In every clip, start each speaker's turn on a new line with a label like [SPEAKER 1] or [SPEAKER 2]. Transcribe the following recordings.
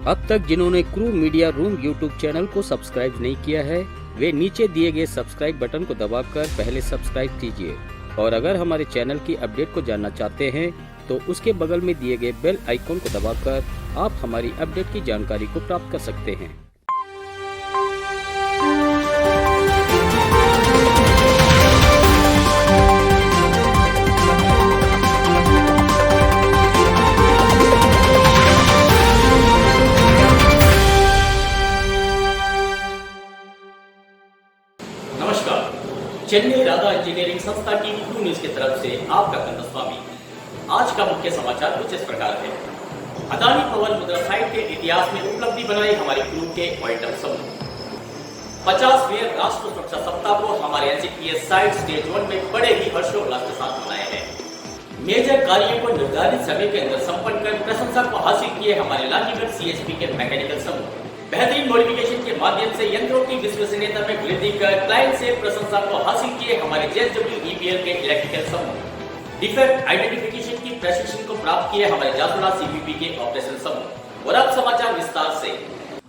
[SPEAKER 1] अब तक जिन्होंने crew media room YouTube channel को सब्सक्राइब नहीं किया है, वे नीचे दिए गए सब्सक्राइब बटन को दबाकर पहले सब्सक्राइब कीजिए। और अगर हमारे चैनल की अपडेट को जानना चाहते हैं तो उसके बगल में दिए गए बेल आइकॉन को दबाकर आप हमारी अपडेट की जानकारी को प्राप्त कर सकते हैं।
[SPEAKER 2] नमस्कार, चेन्नई राधा इंजीनियरिंग संस्था की क्रू न्यूज की तरफ से आपका कंदस्वामी। आज का मुख्य समाचार कुछ इस प्रकार है। अदानी पावर मुद्रा साइट के इतिहास में उपलब्धि बनाई हमारी क्रू के ऑडिटर समूह। 50वें राष्ट्र सुरक्षा सप्ताह को हमारे एनसीटीएस साइट स्टेज 1 में बड़े ही हर्षोल्लास के साथ मनाया है। मेजर कार्यों को निर्धारित समय के अंदर संपन्न कर प्रशंसा को हासिल किए हमारे लांजीगढ़ सीएचपी के मैकेनिकल समूह। बेहतरीन मॉडिफिकेशन के माध्यम से यंत्रों की विश्वसनीयता में वृद्धि कर क्लाइंट से प्रशंसा को हासिल किए हमारे जेएसडब्ल्यू ईपीएल के इलेक्ट्रिकल समूह। डिफेक्ट आइडेंटिफिकेशन की प्रशिक्षण को प्राप्त किए हमारे जासुड़ा सीपीपी के ऑपरेशन समूह। और अब समाचार विस्तार से।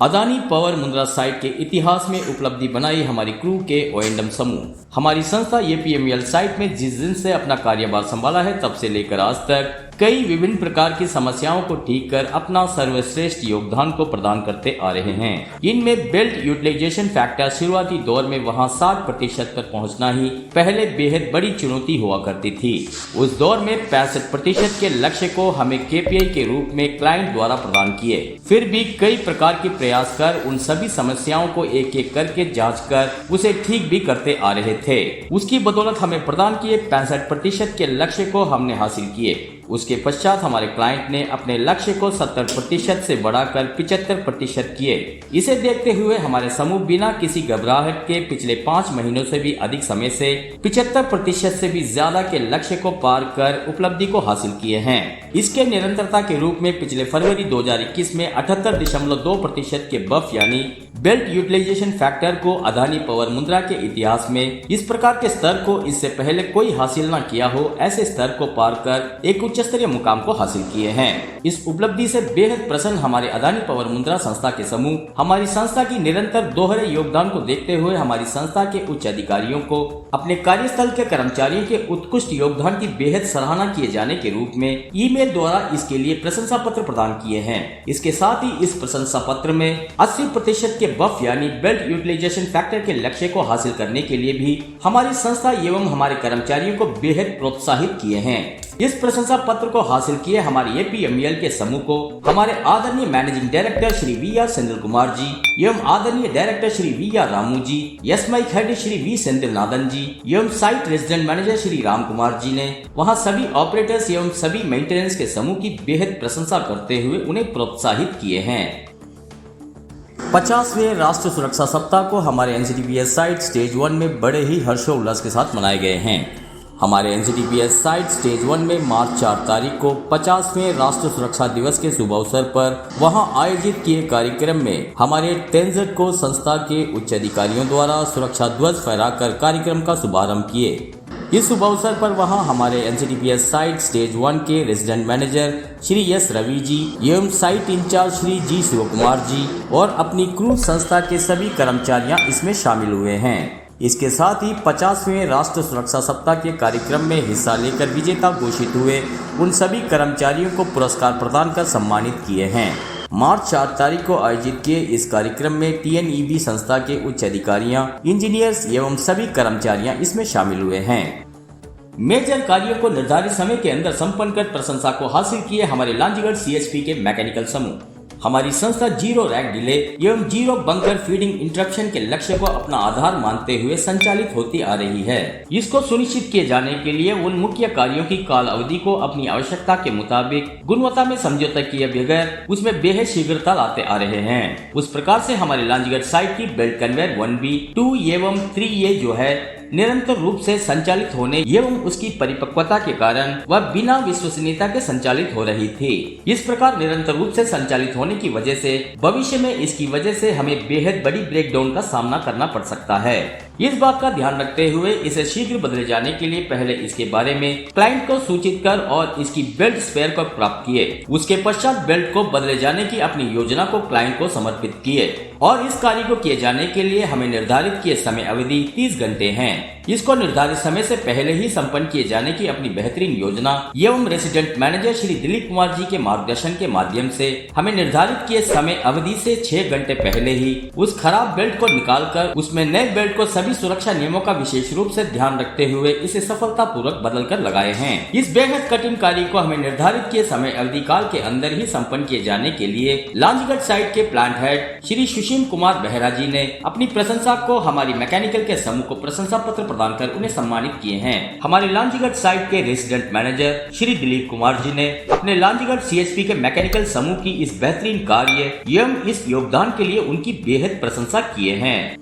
[SPEAKER 2] अदानी पावर मुद्रा साइट के इतिहास में उपलब्धि बनाई हमारी क्रू के ओएंडम समूह। हमारी संस्था एपीएमएल साइट में जिस दिन से अपना कार्यभार संभाला है तब से लेकर आज तक कई विभिन्न प्रकार की समस्याओं को ठीक कर अपना सर्वश्रेष्ठ योगदान को प्रदान करते आ रहे हैं। इनमें बेल्ट यूटिलाइजेशन फैक्टर शुरुआती दौर में वहां 60% तक पहुंचना ही पहले बेहद बड़ी चुनौती हुआ करती थी। उस दौर में 65% के लक्ष्य को हमें केपीआई के रूप में क्लाइंट द्वारा प्रदान किए। फिर भी कई प्रकार के प्रयास कर उन सभी समस्याओं को एक एक करके जाँच कर उसे ठीक भी करते आ रहे थे। उसकी बदौलत हमें प्रदान किए 65% के लक्ष्य को हमने हासिल किए। उसके पश्चात हमारे क्लाइंट ने अपने लक्ष्य को 70% से बढ़ाकर 75% किए। इसे देखते हुए हमारे समूह बिना किसी घबराहट के पिछले 5 महीनों से भी अधिक समय से 75% से भी ज्यादा के लक्ष्य को पार कर उपलब्धि को हासिल किए हैं। इसके निरंतरता के रूप में पिछले फरवरी 2021 में 78.2% के बफ यानी बेल्ट यूटिलाइजेशन फैक्टर को अदानी पावर मुद्रा के इतिहास में इस प्रकार के स्तर को इससे पहले कोई हासिल न किया हो, ऐसे स्तर को पार कर एक उच्च स्तरीय मुकाम को हासिल किए हैं। इस उपलब्धि से बेहद प्रसन्न हमारे अदानी पावर मुद्रा संस्था के समूह हमारी संस्था की निरंतर दोहरे योगदान को देखते हुए हमारी संस्था के उच्च अधिकारियों को अपने कार्यस्थल के कर्मचारियों के उत्कृष्ट योगदान की बेहद सराहना किए जाने के रूप में ईमेल द्वारा इसके लिए प्रशंसा पत्र प्रदान किए हैं। इसके साथ ही इस प्रशंसा पत्र में 80% के बफ यानी बेल्ट यूटिलाइजेशन फैक्टर के लक्ष्य को हासिल करने के लिए भी हमारी संस्था एवं हमारे कर्मचारियों को बेहद प्रोत्साहित किए हैं। इस प्रशंसा पत्र को हासिल किए हमारे एपीएमएल के समूह को हमारे आदरणीय managing director Shri V R. Senthil Kumar ji एवं आदरणीय director Shri V R. Ramu ji, SME head Shri V. Senthil Nadan ji एवं site resident manager Shri Ram Kumar ji ने वहां सभी ऑपरेटर्स एवं सभी मेंटेनेंस के समूह की बेहद प्रशंसा करते हुए उन्हें प्रोत्साहित किए हैं। 50वें राष्ट्र सुरक्षा सप्ताह को हमारे एनसीटीपीएस साइट स्टेज 1 में बड़े ही हर्षोल्लास के साथ मनाए गए हैं। हमारे एनसीटीपीएस साइट स्टेज 1 में मार्च 4 तारीख को 50वें राष्ट्र सुरक्षा दिवस के शुभ अवसर पर वहां आयोजित किए कार्यक्रम में हमारे तेंजट को संस्था के उच्च अधिकारियों द्वारा सुरक्षा ध्वज फहराकर कार्यक्रम का शुभारंभ किए। इस शुभ अवसर पर वहां हमारे एनसीटीपीएस साइट स्टेज 1 के resident manager Shri S Ravi ji एवं साइट इंचार्ज श्री जी शिव कुमार जी और अपनी क्रू संस्था के सभी कर्मचारियां इसमें शामिल हुए हैं। इसके साथ ही 50वें राष्ट्र सुरक्षा सप्ताह के कार्यक्रम में हिस्सा लेकर विजेता घोषित हुए उन सभी कर्मचारियों को पुरस्कार प्रदान कर सम्मानित किए हैं। मार्च 4 तारीख को आयोजित किए इस कार्यक्रम में टीएनईबी संस्था के उच्च अधिकारियां, इंजीनियर्स एवं सभी कर्मचारियां इसमें शामिल हुए हैं। मेजर कार्यों को निर्धारित समय के अंदर संपन्न कर प्रशंसा को हासिल किए हमारे लांजीगढ़ सीएचपी के मैकेनिकल समूह। हमारी संस्था 0 रैक डिले एवं 0 बंकर फीडिंग इंटरप्शन के लक्ष्य को अपना आधार मानते हुए संचालित होती आ रही है। इसको सुनिश्चित किए जाने के लिए उन मुख्य कार्यों की काल अवधि को अपनी आवश्यकता के मुताबिक गुणवत्ता में समझौता किए बगैर उसमें बेहद शीघ्रता लाते आ रहे हैं। उस प्रकार से हमारे लांजीगढ़ साइट की बेल्ट कन्वेयर 1B, 2 एवं 3A जो है निरंतर रूप से संचालित होने एवं उसकी परिपक्वता के कारण वह बिना विश्वसनीयता के संचालित हो रही थी। इस प्रकार निरंतर रूप से संचालित होने की वजह से भविष्य में इसकी वजह से हमें बेहद बड़ी ब्रेकडाउन का सामना करना पड़ सकता है। इस बात का ध्यान रखते हुए इसे शीघ्र बदले जाने के लिए पहले इसके बारे में क्लाइंट को सूचित कर और इसकी बेल्ट स्पेयर को प्राप्त किए। उसके पश्चात बेल्ट को बदले जाने की अपनी योजना को क्लाइंट को समर्पित किए और इस कार्य को किए जाने के लिए हमें निर्धारित किए समय अवधि 30 घंटे है। इसको निर्धारित समय से पहले ही संपन्न किए जाने की अपनी बेहतरीन योजना एवं रेसिडेंट मैनेजर श्री दिलीप कुमार जी के मार्गदर्शन के माध्यम से हमें निर्धारित किए समय अवधि से 6 घंटे पहले ही उस खराब बेल्ट को निकालकर उसमें नए बेल्ट को सभी सुरक्षा नियमों का विशेष रूप से ध्यान रखते हुए इसे सफलतापूर्वक बदल कर लगाए हैं। इस बेहद कठिन कार्य को हमें निर्धारित किए समय अवधि काल के अंदर ही संपन्न किए जाने के लिए लांचगढ़ साइट के प्लांट हेड श्री सुशील कुमार बेहरा जी ने अपनी प्रशंसा को हमारी मैकेनिकल के समूह को प्रशंसा पत्र प्रदान कर उन्हें सम्मानित किए हैं। हमारे लांचगढ़ साइट के रेसिडेंट मैनेजर श्री दिलीप कुमार जी ने अपने लांचगढ़ सीएचपी के मैकेनिकल समूह की इस बेहतरीन कार्य एवं इस योगदान के लिए उनकी बेहद प्रशंसा किए हैं।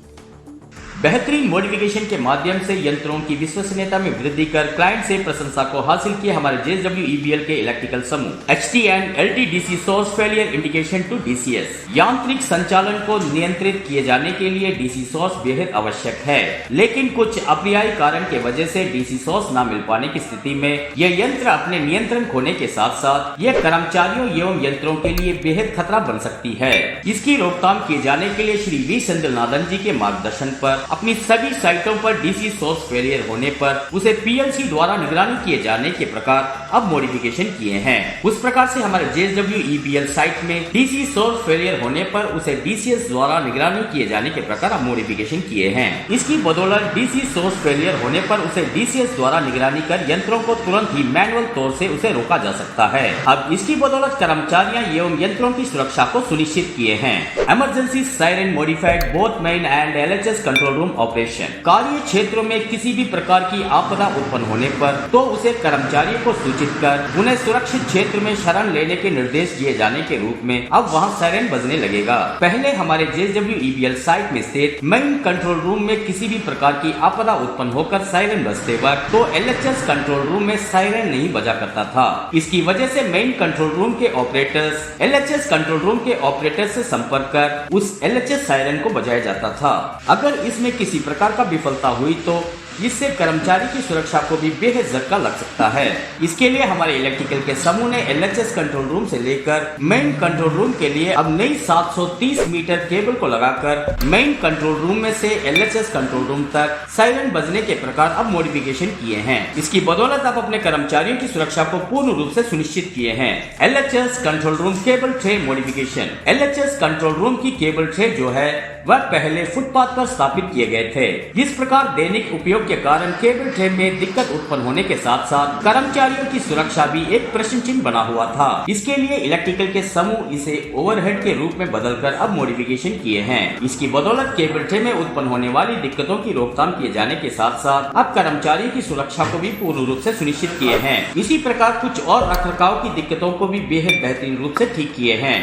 [SPEAKER 2] बेहतरीन मॉडिफिकेशन के माध्यम से यंत्रों की विश्वसनीयता में वृद्धि कर क्लाइंट से प्रशंसा को हासिल किए हमारे JSW-EBL के इलेक्ट्रिकल समूह HT and LT DC source failure indication to DCS। यांत्रिक संचालन को नियंत्रित किए जाने के लिए DC सोर्स बेहद आवश्यक है, लेकिन कुछ अप्रिय कारण के वजह से DC सोर्स न मिल पाने की स्थिति में यह यंत्र अपने नियंत्रण खोने के साथ साथ यह कर्मचारियों एवं यंत्रों के लिए बेहद खतरा बन सकती है। इसकी रोकथाम किए जाने के लिए श्री वी सेंथिलनाथन जी के मार्गदर्शन पर अपनी सभी साइटों पर डीसी सोर्स फेलियर होने पर उसे पीएलसी द्वारा निगरानी किए जाने के प्रकार अब मॉडिफिकेशन किए हैं। उस प्रकार से हमारे JSW-EBL साइट में डीसी सोर्स फेलियर होने पर उसे DCS द्वारा निगरानी किए जाने के प्रकार अब मॉडिफिकेशन किए हैं। इसकी बदौलत डीसी सोर्स फेलियर होने पर उसे DCS द्वारा निगरानी कर यंत्रों को तुरंत ही मैनुअल तौर से उसे रोका जा सकता है। अब इसकी बदौलत कर्मचारियों एवं यंत्रों की सुरक्षा को सुनिश्चित किए हैं। Emergency siren modified both men and LHS control room operation. कार्य क्षेत्रों में किसी भी प्रकार की आपदा उत्पन्न होने पर तो उसे कर्मचारियों को सूचित कर उन्हें सुरक्षित क्षेत्र में शरण लेने के निर्देश दिए जाने के रूप में अब वहां सायरन बजने लगेगा। पहले हमारे JSW-EBL साइट में स्थित मेन कंट्रोल रूम में किसी भी प्रकार की आपदा उत्पन्न होकर सायरन बजते वक्त तो LHS कंट्रोल रूम में सायरन नहीं बजा करता था। इसकी वजह से मेन कंट्रोल रूम के ऑपरेटर्स LHS कंट्रोल रूम के ऑपरेटर से संपर्क कर उस LHS सायरन को बजाया जाता था। अगर इसमें किसी प्रकार का विफलता हुई तो इससे कर्मचारी की सुरक्षा को भी बेहद झटका लग सकता है। इसके लिए हमारे इलेक्ट्रिकल के समूह ने LHS कंट्रोल रूम से लेकर मेन कंट्रोल रूम के लिए अब नई 730 मीटर केबल को लगाकर मेन कंट्रोल रूम में से LHS कंट्रोल रूम तक सायरन बजने के प्रकार अब मॉडिफिकेशन किए हैं। इसकी बदौलत अब अपने कर्मचारियों की सुरक्षा को पूर्ण रूप से सुनिश्चित किए हैं। LHS control room cable tray modification. LHS control room की केबल ट्रे जो है वह पहले फुटपाथ पर स्थापित किए गए थे। इस प्रकार दैनिक उपयोग के कारण केबल ट्रे में दिक्कत उत्पन्न होने के साथ साथ कर्मचारियों की सुरक्षा भी एक प्रश्न चिन्ह बना हुआ था। इसके लिए इलेक्ट्रिकल के समूह इसे ओवरहेड के रूप में बदलकर अब मॉडिफिकेशन किए हैं। इसकी बदौलत केबल ट्रे में उत्पन्न होने वाली दिक्कतों की रोकथाम किए जाने के साथ साथ अब कर्मचारियों की सुरक्षा को भी पूर्ण रूप से सुनिश्चित किए हैं। इसी प्रकार कुछ और रखरखाव की दिक्कतों को भी बेहद बेहतरीन रूप से ठीक किए हैं।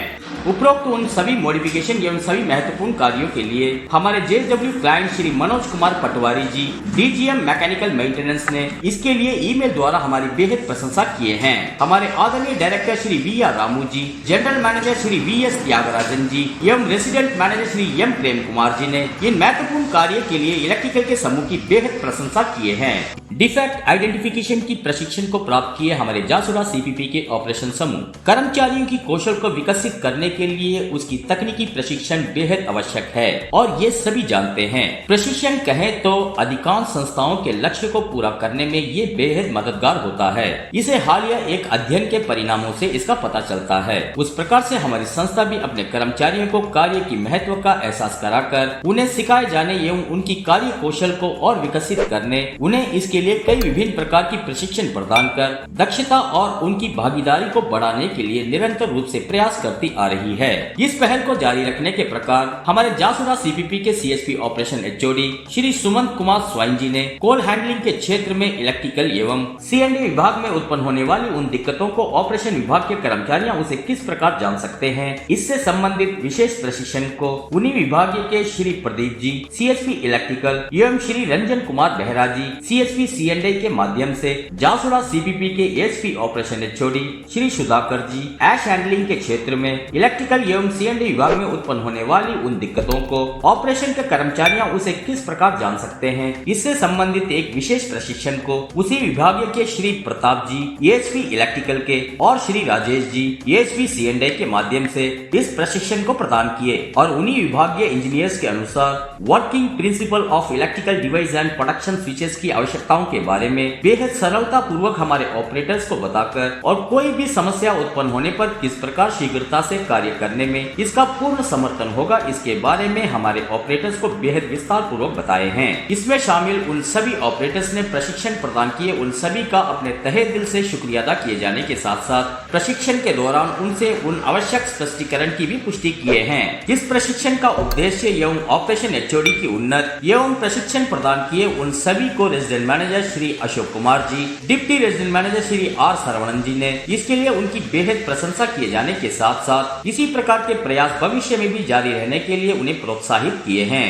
[SPEAKER 2] उपरोक्त उन सभी मॉडिफिकेशन एवं सभी महत्वपूर्ण कार्यों के लिए हमारे JSW क्लाइंट श्री मनोज कुमार पटवारी जी DGM मैकेनिकल मेंटेनेंस ने इसके लिए ईमेल द्वारा हमारी बेहद प्रशंसा किए हैं। हमारे आदरणीय director Shri VR Ramu ji, general manager Shri VS Thyagarajan ji एवं resident manager Shri M Prem Kumar ji ने इन महत्वपूर्ण कार्य के लिए इलेक्ट्रिकल के समूह की बेहद प्रशंसा किए हैं। डिफेक्ट आइडेंटिफिकेशन की प्रशिक्षण को प्राप्त किए हमारे जासुरा CPP के ऑपरेशन समूह। कर्मचारियों की कौशल को विकसित करने के लिए उसकी तकनीकी प्रशिक्षण बेहद आवश्यक है और ये सभी जानते हैं। प्रशिक्षण कहें तो अधिकांश संस्थाओं के लक्ष्य को पूरा करने में ये बेहद मददगार होता है। इसे हालिया एक अध्ययन के परिणामों से इसका पता चलता है। उस प्रकार से हमारी संस्था भी अपने कर्मचारियों को कार्य की महत्व का एहसास कराकर उन्हें सिखाए जाने एवं उनकी कार्य कौशल को और विकसित करने, उन्हें इसके लिए कई विभिन्न प्रकार की प्रशिक्षण प्रदान कर दक्षता और उनकी भागीदारी को बढ़ाने के लिए निरंतर रूप से प्रयास करती आ रही है। इस पहल को जारी रखने के प्रकार हमारे जासुरा CPP के CSP operation HOD Shri Sumant Kumar Swain ji
[SPEAKER 1] ने कॉल हैंडलिंग के क्षेत्र में इलेक्ट्रिकल एवं C&I विभाग में उत्पन्न होने वाली उन दिक्कतों को ऑपरेशन विभाग के कर्मचारियां उसे किस प्रकार जान सकते हैं, इससे संबंधित विशेष प्रशिक्षण को उन्हीं विभागीय के श्री प्रदीप जी CSP इलेक्ट्रिकल एवं श्री रंजन कुमार बेहरा जी CSP C&I के माध्यम से जासुड़ा CPP के ASP operation HOD Shri Sudhakar ji ash handling के क्षेत्र में इलेक्ट्रिकल एवं C&I विभाग में उत्पन्न होने वाली उन दिक्कतों को ऑपरेशन के कर्मचारियां उसे किस प्रकार जान सकते हैं, इससे संबंधित एक विशेष प्रशिक्षण को उसी विभागीय के श्री प्रताप जी ASP इलेक्ट्रिकल के और श्री राजेश जी ASP C&I के माध्यम से इस प्रशिक्षण को प्रदान किए और उन्हीं विभागीय इंजीनियर्स के अनुसार working principle of electrical device and production switches की आवश्यकताओं के बारे में बेहद सरलता पूर्वक हमारे ऑपरेटर्स को बताकर और कोई भी समस्या उत्पन्न होने पर किस प्रकार शीघ्रता से कार्य करने में इसका पूर्ण समर्थन होगा, इसके बारे में हमारे ऑपरेटर्स को बेहद विस्तार पूर्वक बताए हैं। इसमें शामिल उन सभी ऑपरेटर्स ने प्रशिक्षण प्रदान किए उन सभी का अपने तहे दिल से शुक्रिया अदा किए जाने के साथ साथ प्रशिक्षण के दौरान उनसे उन आवश्यक स्पष्टीकरण की भी पुष्टि किए हैं। इस प्रशिक्षण का उद्देश्य एवं ऑपरेशन HOD की उन्नत एवं प्रशिक्षण प्रदान किए उन सभी को resident manager Shri Ashok Kumar ji, deputy resident manager Shri R Saravanan ji ने इसके लिए उनकी बेहद प्रशंसा किए जाने के साथ साथ इसी प्रकार के प्रयास भविष्य में भी जारी रहने के लिए उन्हें प्रोत्साहित किए हैं।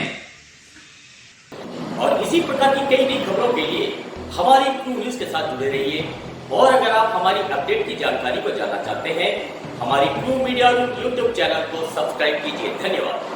[SPEAKER 2] और इसी प्रकार की कई नई खबरों के लिए हमारी क्रू न्यूज के साथ जुड़े रहिए। और अगर आप हमारी अपडेट की जानकारी को जानना चाहते हैं, हमारी crew media room YouTube channel को सब्सक्राइब कीजिए। धन्यवाद।